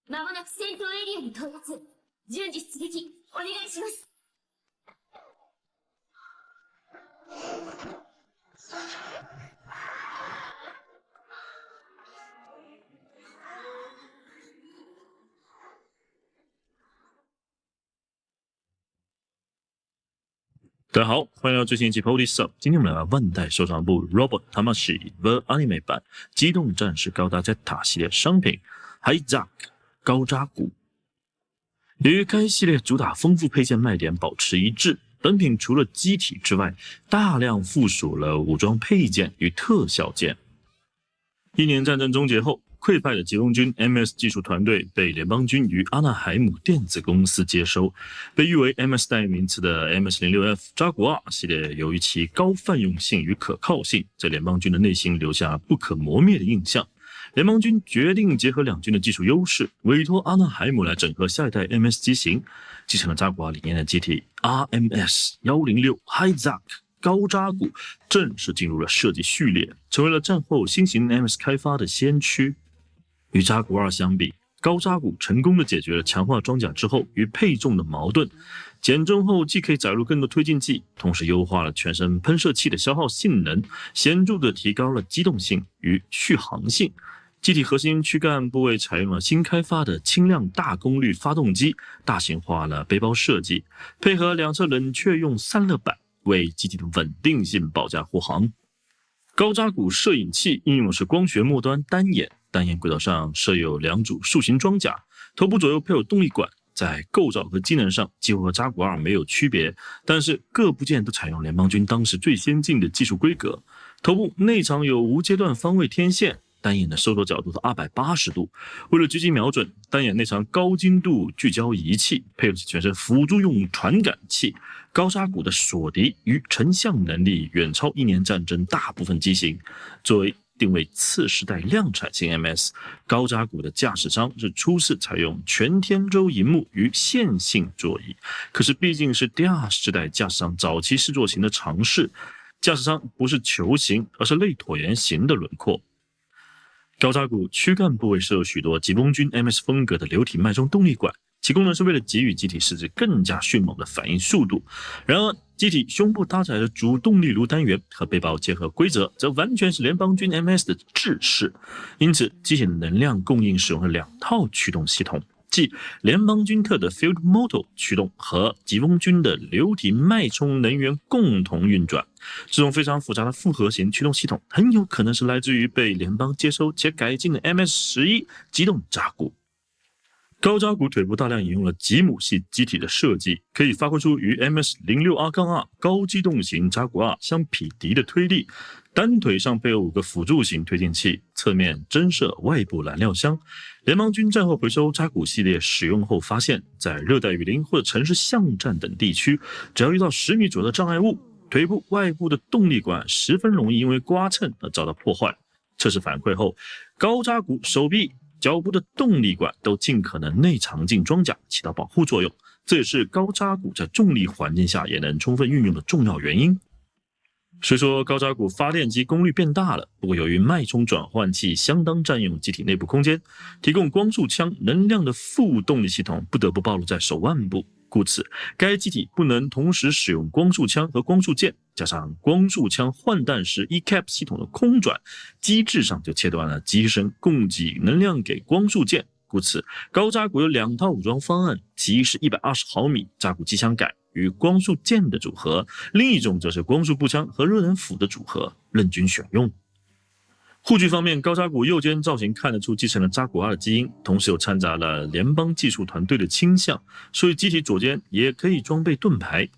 まもなく戦闘エリアに到達。順次出撃、お願いします。大家好，欢迎来到最新一期 Police Up。今天我们来到万代收藏部 Robot Tamashii The Anime 版机动战士高达 Zeta 系列商品 Hijack 高扎古。与该系列主打丰富配件卖点保持一致，本品除了机体之外，大量附属了武装配件与特效件。一年战争终结后，溃败的疾风军 MS 技术团队被联邦军于阿纳海姆电子公司接收，被誉为 MS 代名词的 MS-06F 扎古二系列，由于其高泛用性与可靠性，在联邦军的内心留下不可磨灭的印象。联邦军决定结合两军的技术优势，委托阿纳海姆来整合下一代 MS 机型，继承了扎古二理念的机体 RMS-106 Hijack高扎古正式进入了设计序列，成为了战后新型 MS 开发的先驱。与扎古二相比，高扎古成功地解决了强化装甲之后与配重的矛盾。减重后既可以载入更多推进剂，同时优化了全身喷射器的消耗性能，显著地提高了机动性与续航性。机体核心躯干部位采用了新开发的轻量大功率发动机，大型化了背包设计，配合两侧冷却用散热板，为机体的稳定性保驾护航。高扎古摄影器应用的是光学末端单眼，单眼轨道上设有两组树形装甲，头部左右配有动力管，在构造和机能上几乎和扎古二没有区别，但是各部件都采用联邦军当时最先进的技术规格。头部内藏有无阶段方位天线，单眼的收缩角度是280度。为了狙击瞄准，单眼内藏高精度聚焦仪器，配合全身辅助用传感器。高扎古的锁敌与成像能力远超一年战争大部分机型。作为定位次世代量产型 MS， 高扎古的驾驶舱是初次采用全天舟萤幕与线性座椅，可是毕竟是第二世代驾驶舱早期试座型的尝试，驾驶舱不是球形，而是类椭圆形的轮廓。高扎古躯干部位设有许多疾风军 MS 风格的流体脉冲动力管，其功能是为了给予机体实质更加迅猛的反应速度。然而，机体胸部搭载的主动力炉单元和背包结合规则，则完全是联邦军 MS 的制式。因此，机体的能量供应使用了两套驱动系统，即联邦军特的 Field Motor 驱动和疾风军的流体脉冲能源共同运转。这种非常复杂的复合型驱动系统，很有可能是来自于被联邦接收且改进的 MS-11 机动扎古。高扎古腿部大量引用了吉姆系机体的设计，可以发挥出与 MS-06R-2 高机动型扎古二相匹敌的推力。单腿上配有5个辅助型推进器，侧面增设外部燃料箱。联邦军战后回收扎古系列使用后发现，在热带雨林或者城市巷战等地区，只要遇到10米左右的障碍物，腿部外部的动力管十分容易因为刮蹭而遭到破坏。测试反馈后，高扎古手臂、脚部的动力管都尽可能内藏进装甲，起到保护作用。这也是高扎古在重力环境下也能充分运用的重要原因。虽说高扎古发电机功率变大了，不过由于脉冲转换器相当占用机体内部空间，提供光束枪能量的副动力系统不得不暴露在手腕部，故此该机体不能同时使用光束枪和光束剑，加上光束枪换弹时 ECAP 系统的空转，机制上就切断了机身供给能量给光束剑。故此高扎古有2套武装方案，其一是120毫米扎古机枪改与光束剑的组合，另一种则是光束步枪和热能斧的组合，任君选用。护具方面，高扎古右肩造型看得出继承了扎古二的基因，同时又掺杂了联邦技术团队的倾向，所以机体左肩也可以装备盾牌。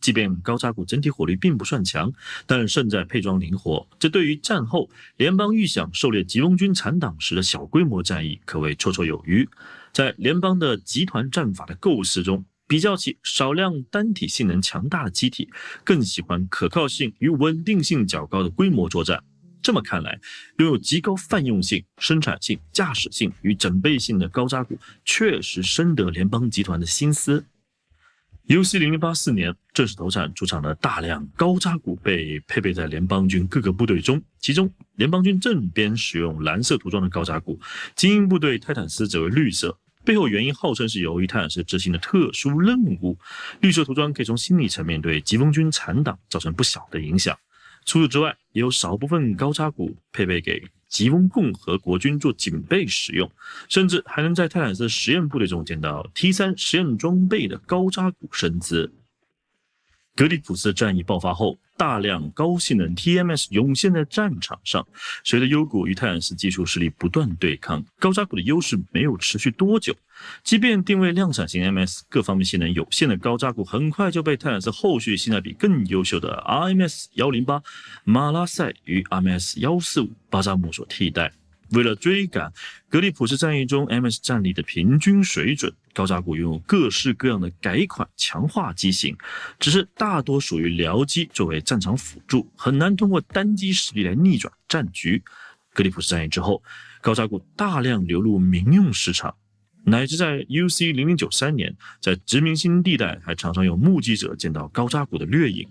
即便高扎古整体火力并不算强，但胜在配装灵活，这对于战后联邦预想狩猎疾风军残党时的小规模战役可谓绰绰有余。在联邦的集团战法的构思中，比较起少量单体性能强大的机体，更喜欢可靠性与稳定性较高的规模作战。这么看来，拥有极高泛用性、生产性、驾驶性与整备性的高扎古确实深得联邦集团的心思。UC0084年正式投产，出厂了大量高扎古被配备在联邦军各个部队中，其中联邦军正边使用蓝色涂装的高扎古，精英部队泰坦斯则为绿色。背后原因号称是由于泰坦斯执行的特殊任务。绿色涂装可以从心理层面对疾风军残党造成不小的影响。除此之外，也有少部分高扎古配备给吉翁共和国军做警备使用，甚至还能在泰坦斯实验部队中见到 T3 实验装备的高扎古身姿。格里普斯战役爆发后，大量高性能 TMS 涌现在战场上。随着幽谷与泰坦斯技术实力不断对抗，高扎古的优势没有持续多久。即便定位量产型 MS， 各方面性能有限的高扎古很快就被泰坦斯后续性价比更优秀的 RMS 108、马拉塞与 RMS 145巴扎姆所替代。为了追赶格里普斯战役中 MS 战力的平均水准，高扎古拥有各式各样的改款强化机型，只是大多属于僚机作为战场辅助，很难通过单机实力来逆转战局。格里普斯战役之后，高扎古大量流入民用市场，乃至在 UC0093 年，在殖民星地带还常常有目击者见到高扎古的掠影。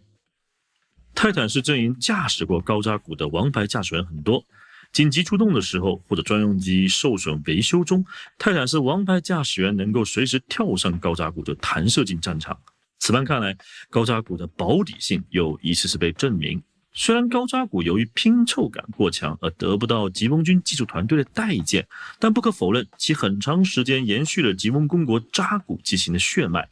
泰坦式阵营驾驶过高扎古的王牌驾驶员很多，紧急出动的时候，或者专用机受损维修中，泰坦式王牌驾驶员能够随时跳上高扎古就弹射进战场。此般看来，高扎古的保底性又一次次被证明。虽然高扎古由于拼凑感过强而得不到吉翁军技术团队的待见，但不可否认其很长时间延续了吉翁公国扎古机型的血脉。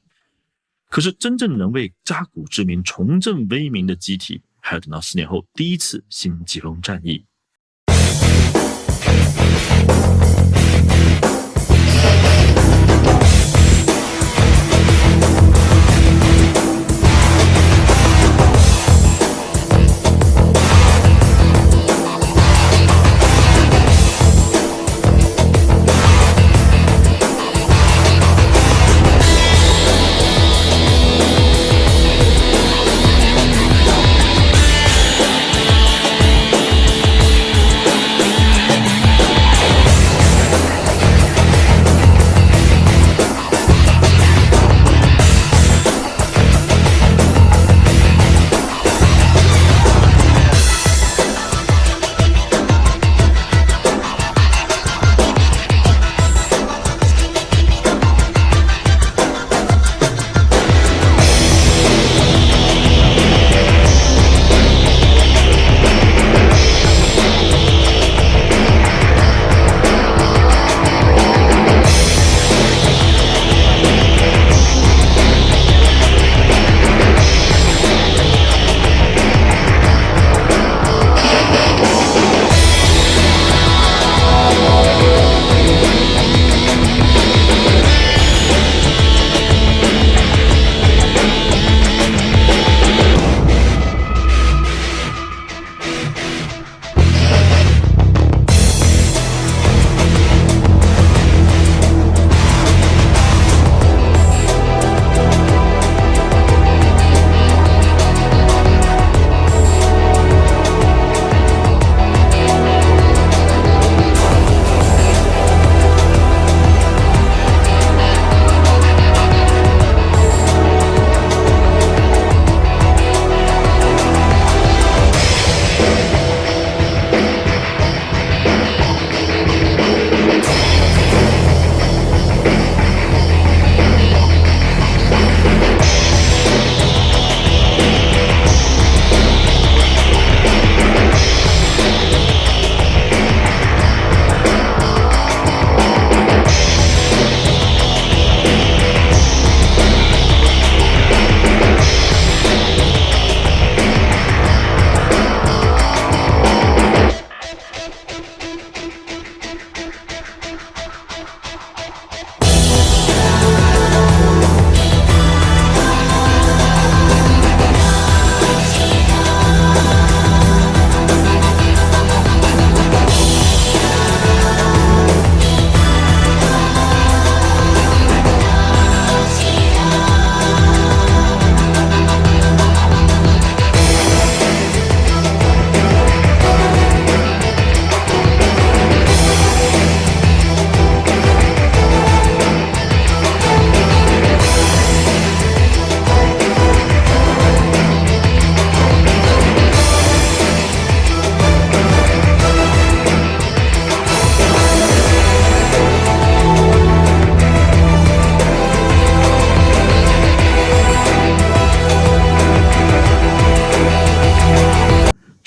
可是真正能为扎古之名重振威名的机体，还要等到4年后第一次新吉翁战役。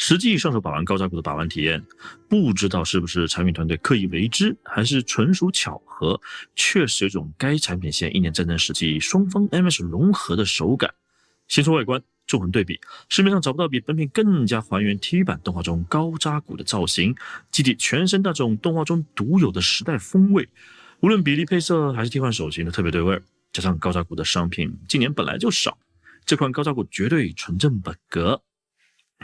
实际上手把玩高扎古的把玩体验，不知道是不是产品团队刻意为之，还是纯属巧合，确实有种该产品线1年战争时期双方 MS 融合的手感。先说外观，纵横对比，市面上找不到比本品更加还原 TV 版动画中高扎古的造型，机体全身带这种动画中独有的时代风味，无论比例配色还是替换手型都特别对味，加上高扎古的商品近年本来就少，这款高扎古绝对纯正本格。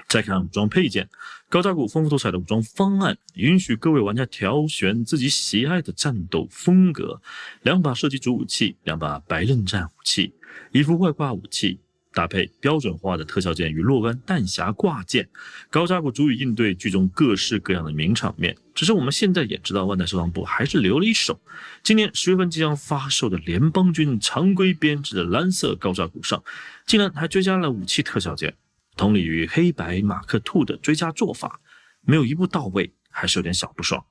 再看武装配件，高扎古丰富多彩的武装方案，允许各位玩家挑选自己喜爱的战斗风格，2把射击主武器，2把白刃战武器，1副外挂武器，搭配标准化的特效剑与若干弹匣挂件，高扎古足以应对剧中各式各样的名场面。只是我们现在也知道，万代收藏部还是留了一手，今年10月份即将发售的联邦军常规编制的蓝色高扎古上，竟然还追加了武器特效件。同理于黑白马克兔的追加做法，没有一步到位，还是有点小不爽。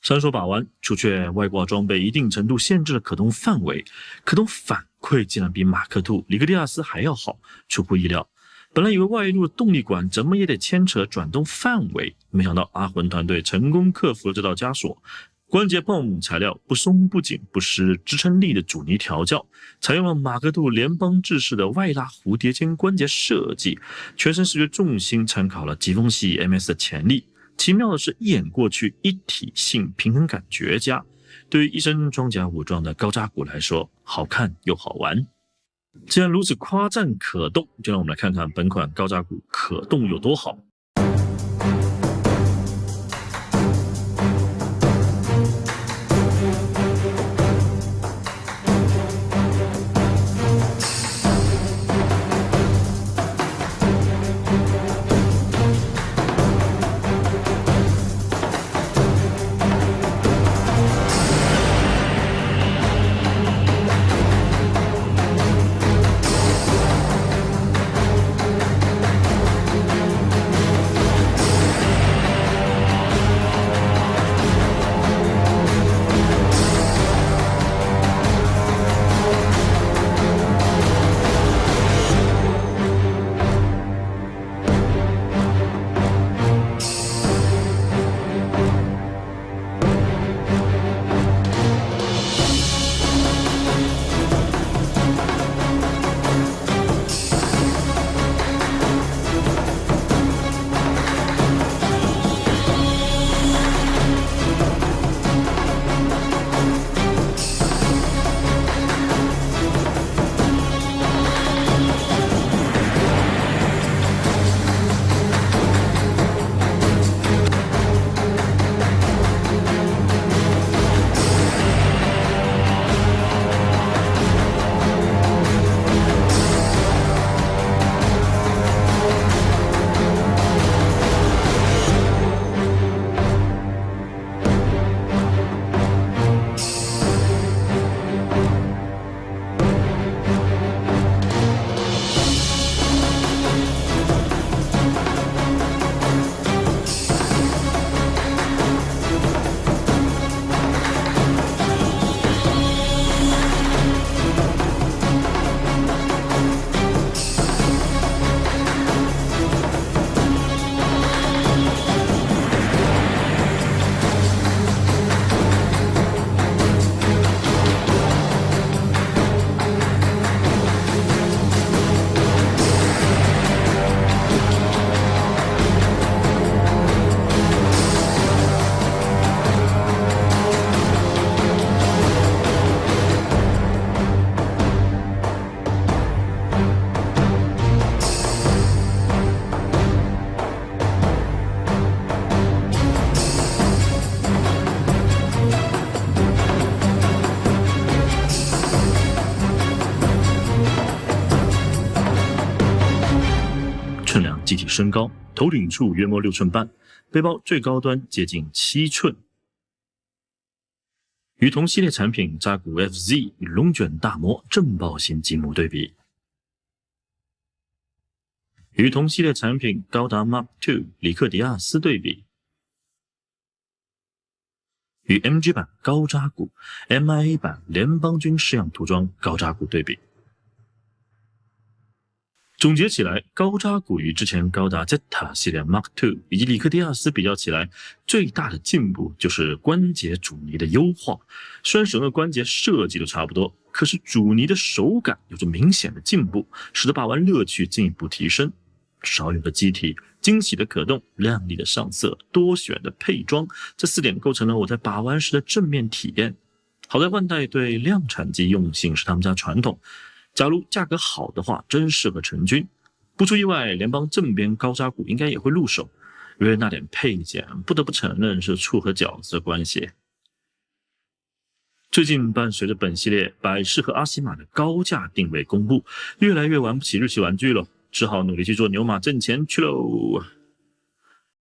三说把玩，除却外挂装备一定程度限制了可动范围，可动反馈竟然比马克兔、里格迪亚斯还要好，出乎意料。本来以为外露的动力管怎么也得牵扯转动范围，没想到阿魂团队成功克服了这道枷锁。关节泵材料不松不紧不失支撑力的阻尼调教，采用了马克兔联邦制式的外拉蝴蝶间关节设计，全身视觉重心参考了疾风系 MS 的潜力。奇妙的是，一眼过去一体性平衡感绝佳，对于一身装甲武装的高扎古来说，好看又好玩。既然如此夸赞可动，就让我们来看看本款高扎古可动有多好。机体身高，头顶处约摸6寸半，背包最高端接近7寸。与同系列产品扎古 FZ 与龙卷大魔震爆型积木对比，与同系列产品高达 Mark II 里克迪亚斯对比，与 MG 版高扎古 MIA 版联邦军式样涂装高扎古对比。总结起来，高扎古与之前高达 Zeta 系列 Mark II 以及里克迪亚斯比较起来，最大的进步就是关节阻尼的优化。虽然使用的关节设计都差不多，可是阻尼的手感有着明显的进步，使得把玩乐趣进一步提升。少有的机体、惊喜的可动、亮丽的上色、多选的配装，这4点构成了我在把玩时的正面体验。好在万代对量产机用性是他们家传统，假如价格好的话，真适合成军。不出意外，联邦正边高扎古应该也会入手，因为那点配件不得不承认是醋和饺子的关系。最近伴随着本系列百事和阿西玛的高价定位公布，越来越玩不起日系玩具了，只好努力去做牛马挣钱去喽。